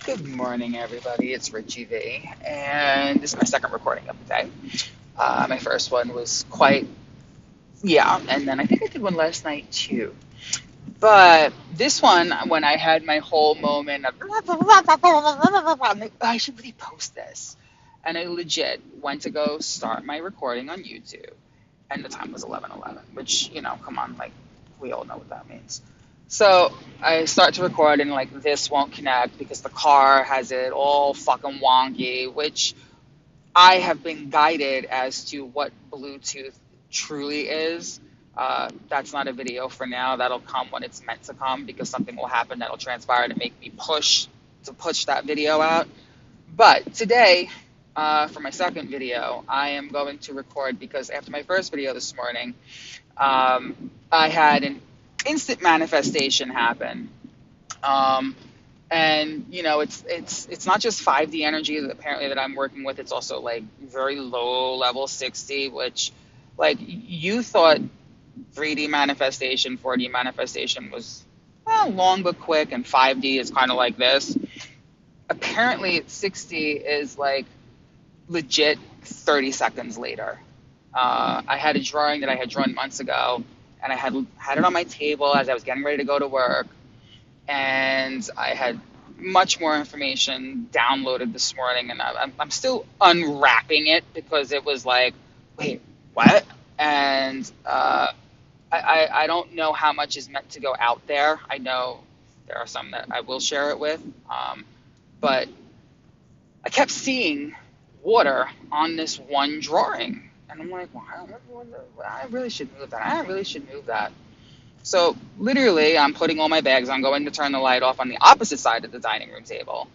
Good morning, everybody. It's Richie V, and this is my second recording of the day. My first one was quite, yeah, and then I think I did one last night too. But this one, when I had my whole moment of, I'm like, I should really post this. And I legit went to go start my recording on YouTube, and the time was 11:11, which, come on, like, we all know what that means. So I start to record and like this won't connect because the car has it all fucking wonky, which I have been guided as to what Bluetooth truly is. That's not a video for now. That'll come when it's meant to come because something will happen that'll transpire to make me push that video out. But today, for my second video, I am going to record because after my first video this morning, I had an instant manifestation happen. Um, and it's not just 5D energy that apparently that I'm working with. It's also like very low level 60, which like you thought 3D manifestation, 4D manifestation was long but quick, and 5D is kind of like this. Apparently, 60 is like legit 30 seconds later. I had a drawing that I had drawn months ago, and I had it on my table as I was getting ready to go to work, and I had much more information downloaded this morning, and I'm still unwrapping it because it was like, wait, what? And I don't know how much is meant to go out there. I know there are some that I will share it with, but I kept seeing water on this one drawing. And I'm like, wow, I really should move that. I really should move that. So literally, I'm putting all my bags. I'm going to turn the light off on the opposite side of the dining room table.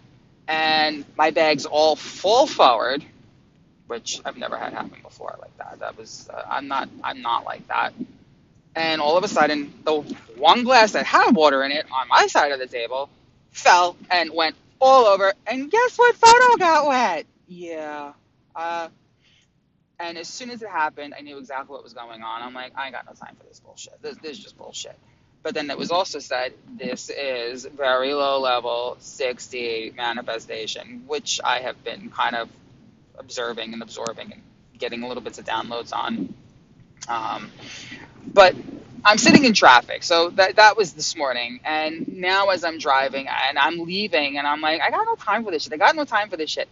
And my bags all fall forward, which I've never had happen before like that. That was, I'm not like that. And all of a sudden, the one glass that had water in it on my side of the table fell and went all over. And guess what photo got wet? Yeah. Uh, and as soon as it happened, I knew exactly what was going on. I'm like, I ain't got no time for this bullshit. This is just bullshit. But then it was also said, this is very low level 60 manifestation, which I have been kind of observing and absorbing and getting a little bits of downloads on. But I'm sitting in traffic, so that was this morning. And now as I'm driving and I'm leaving, and I'm like, I got no time for this shit. I got no time for this shit.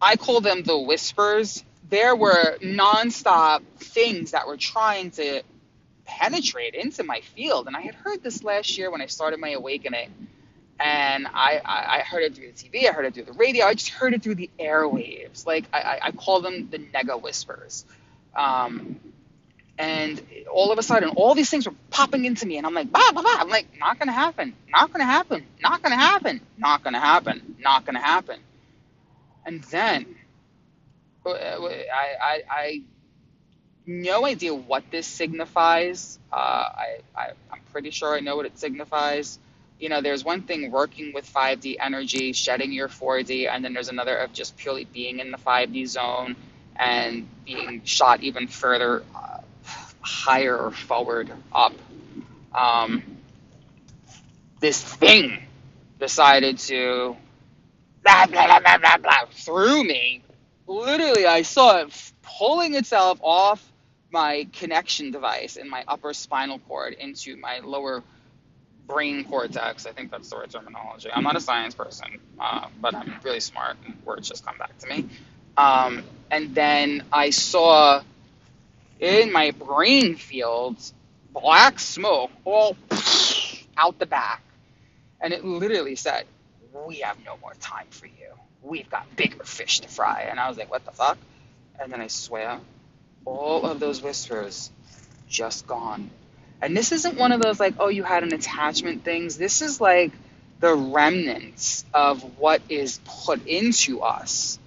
I call them the whispers. There were nonstop things that were trying to penetrate into my field, and I had heard this last year when I started my awakening. And I heard it through the TV, I heard it through the radio, I just heard it through the airwaves. Like I call them the nega whispers. Um, and all of a sudden, all these things were popping into me, and I'm like, bah, bah, bah. I'm like, not gonna happen, not gonna happen, not gonna happen, not gonna happen, not gonna happen. And then I no idea what this signifies. I'm pretty sure I know what it signifies. There's one thing working with 5D energy, shedding your 4D, and then there's another of just purely being in the 5D zone and being shot even further higher or forward up. Um, this thing decided to blah, blah, blah, blah, blah, blah, through me. Literally, I saw it pulling itself off my connection device in my upper spinal cord into my lower brain cortex. I think that's the right terminology. I'm not a science person, but I'm really smart, and words just come back to me. And then I saw in my brain fields black smoke all out the back. And it literally said, we have no more time for you. We've got bigger fish to fry. And I was like, what the fuck? And then I swear, all of those whispers just gone. And this isn't one of those like, oh, you had an attachment things. This is like the remnants of what is put into us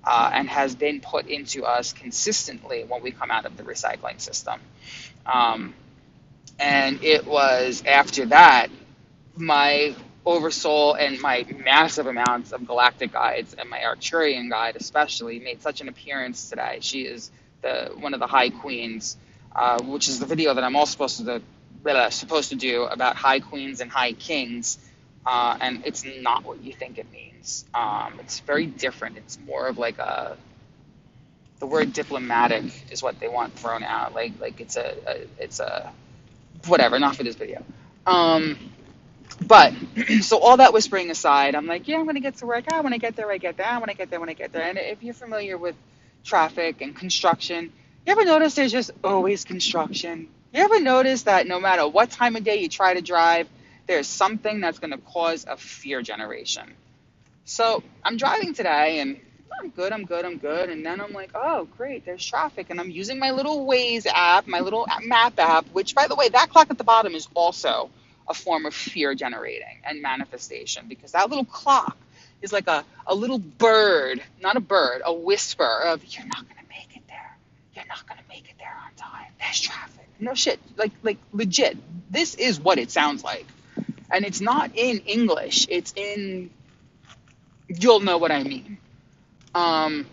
and has been put into us consistently when we come out of the recycling system. And it was after that, my oversoul and my massive amounts of galactic guides and my Arcturian guide especially made such an appearance today. She is one of the high queens, which is the video that I'm all supposed to do about high queens and high kings. and it's not what you think it means. It's very different. It's more of like the word diplomatic is what they want thrown out. Like it's a whatever. Not for this video. Um, but so all that whispering aside, I'm like, yeah, I'm gonna get to work. When I get there, I get there. When I get there, when I get there. And if you're familiar with traffic and construction, you ever notice there's just always construction? You ever notice that no matter what time of day you try to drive, there's something that's gonna cause a fear generation? So I'm driving today and I'm good, I'm good, I'm good. And then I'm like, oh, great, there's traffic. And I'm using my little Waze app, my little map app, which, by the way, that clock at the bottom is also a form of fear generating and manifestation because that little clock is like a little bird, not a bird, a whisper of, you're not going to make it there. You're not going to make it there on time. There's traffic. No shit. Like legit. This is what it sounds like. And it's not in English. It's in, you'll know what I mean. Um,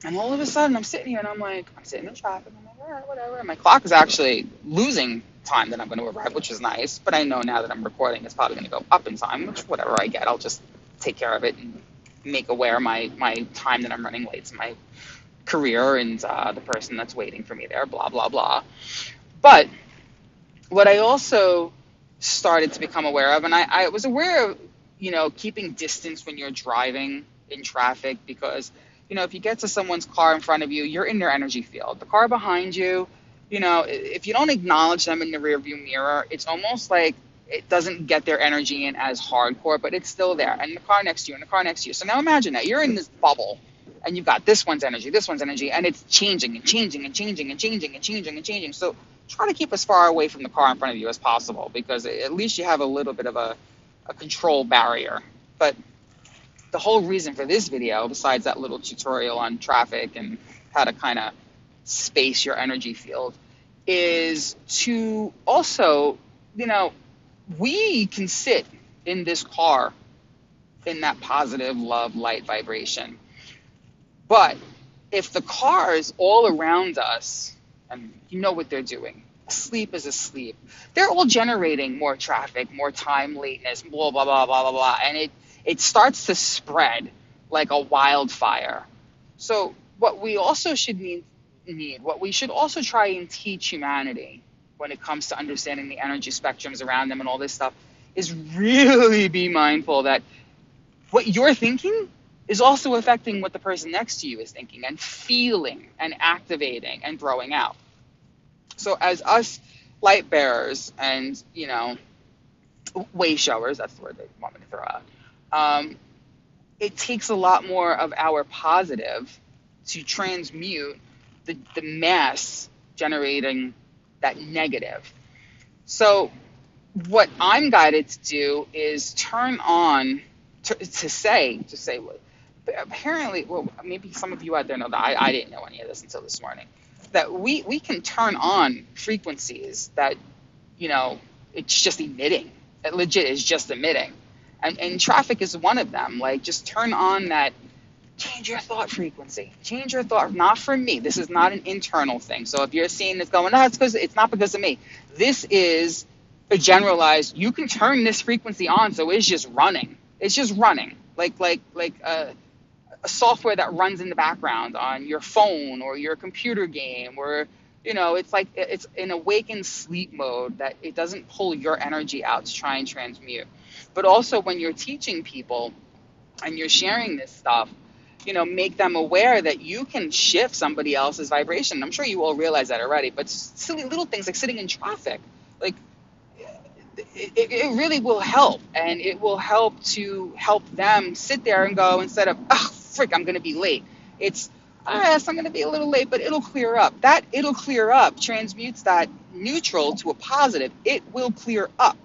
and all of a sudden, I'm sitting here and I'm sitting in traffic. I'm like, all right, whatever. And my clock is actually losing time that I'm going to arrive, which is nice. But I know now that I'm recording, it's probably going to go up in time, which whatever I get, I'll just take care of it and make aware my time that I'm running late to my career and the person that's waiting for me there, blah, blah, blah. But what I also started to become aware of, and I was aware of, keeping distance when you're driving in traffic because, if you get to someone's car in front of you, you're in their energy field. The car behind you, if you don't acknowledge them in the rearview mirror, it's almost like it doesn't get their energy in as hardcore, but it's still there. And the car next to you, and the car next to you. So now imagine that you're in this bubble, and you've got this one's energy, and it's changing and changing and changing and changing and changing and changing. So try to keep as far away from the car in front of you as possible because at least you have a little bit of a control barrier. But the whole reason for this video, besides that little tutorial on traffic and how to kind of space your energy field, is to also, we can sit in this car in that positive love, light vibration. But if the car is all around us, and you know what they're doing, sleep is asleep, they're all generating more traffic, more time, lateness, blah, blah, blah, blah, blah, blah. And it starts to spread like a wildfire. So what we also should what we should also try and teach humanity when it comes to understanding the energy spectrums around them and all this stuff is really be mindful that what you're thinking is also affecting what the person next to you is thinking and feeling and activating and throwing out. So as us light bearers and, way showers, that's the word they want me to throw out, it takes a lot more of our positive to transmute the mass generating that negative. So what I'm guided to do is turn on, to say, apparently, well, maybe some of you out there know that I didn't know any of this until this morning, that we can turn on frequencies that, it's just emitting. It legit is just emitting. And traffic is one of them. Like, just turn on that, change your thought frequency. Change your thought, not for me. This is not an internal thing. So if you're seeing this going, no, it's not because of me. This is a generalized, you can turn this frequency on so it's just running. It's just running. Like a software that runs in the background on your phone or your computer game, or it's like it's in awakened sleep mode that it doesn't pull your energy out to try and transmute. But also when you're teaching people and you're sharing this stuff, make them aware that you can shift somebody else's vibration. I'm sure you all realize that already, but silly little things like sitting in traffic, like it really will help, and it will help to help them sit there and go, instead of, oh, frick, I'm going to be late. It's, yes, I'm going to be a little late, but it'll clear up. That it'll clear up transmutes that neutral to a positive. It will clear up.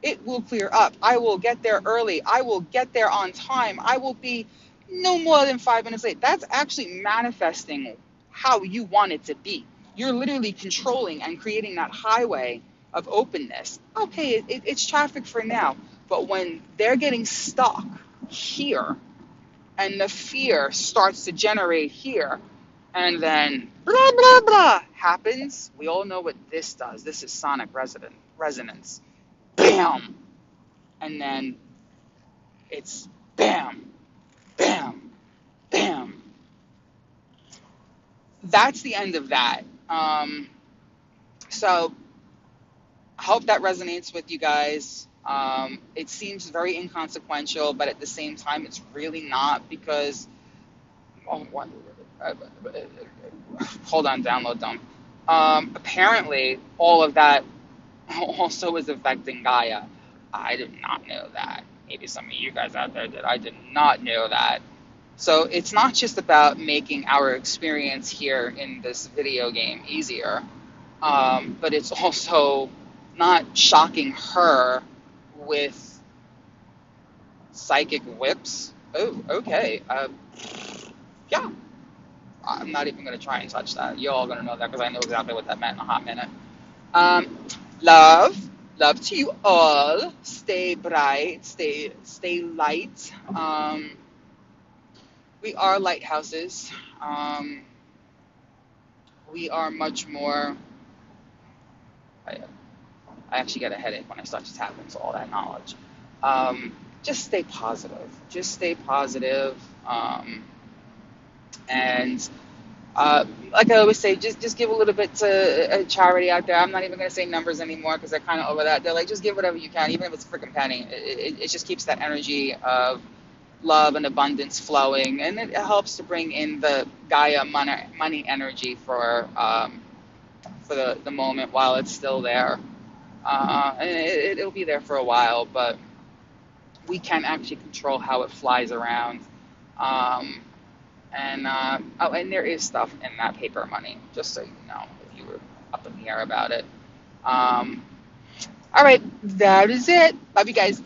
It will clear up. I will get there early. I will get there on time. I will be no more than 5 minutes late. That's actually manifesting how you want it to be. You're literally controlling and creating that highway of openness. Okay, it's traffic for now, but when they're getting stuck here and the fear starts to generate here, and then blah, blah, blah happens, we all know what this does. This is sonic resonance. Bam! And then It's bam, bam, bam. That's the end of that. So I hope that resonates with you guys. It seems very inconsequential, but at the same time, it's really not because, oh, uh, hold on, download dump. Apparently, all of that also is affecting Gaia. I did not know that. Maybe some of you guys out there did. I did not know that. So it's not just about making our experience here in this video game easier, but it's also not shocking her with psychic whips. Oh, okay. Yeah, I'm not even going to try and touch that. You're all going to know that because I know exactly what that meant in a hot minute. Um, love, love to you all. Stay bright, stay light. We are lighthouses. Um, we are much more. I, I actually get a headache when I start to tap into all that knowledge. Just stay positive. Just stay positive. And like I always say, just give a little bit to a charity out there. I'm not even going to say numbers anymore because they're kind of over that. They're like, just give whatever you can, even if it's a freaking penny. It just keeps that energy of love and abundance flowing, and it helps to bring in the Gaia money energy for the moment while it's still there. And it'll be there for a while, but we can actually control how it flies around. Um, and there is stuff in that paper money, just so you know, if you were up in the air about it. All right, that is it. Love you guys.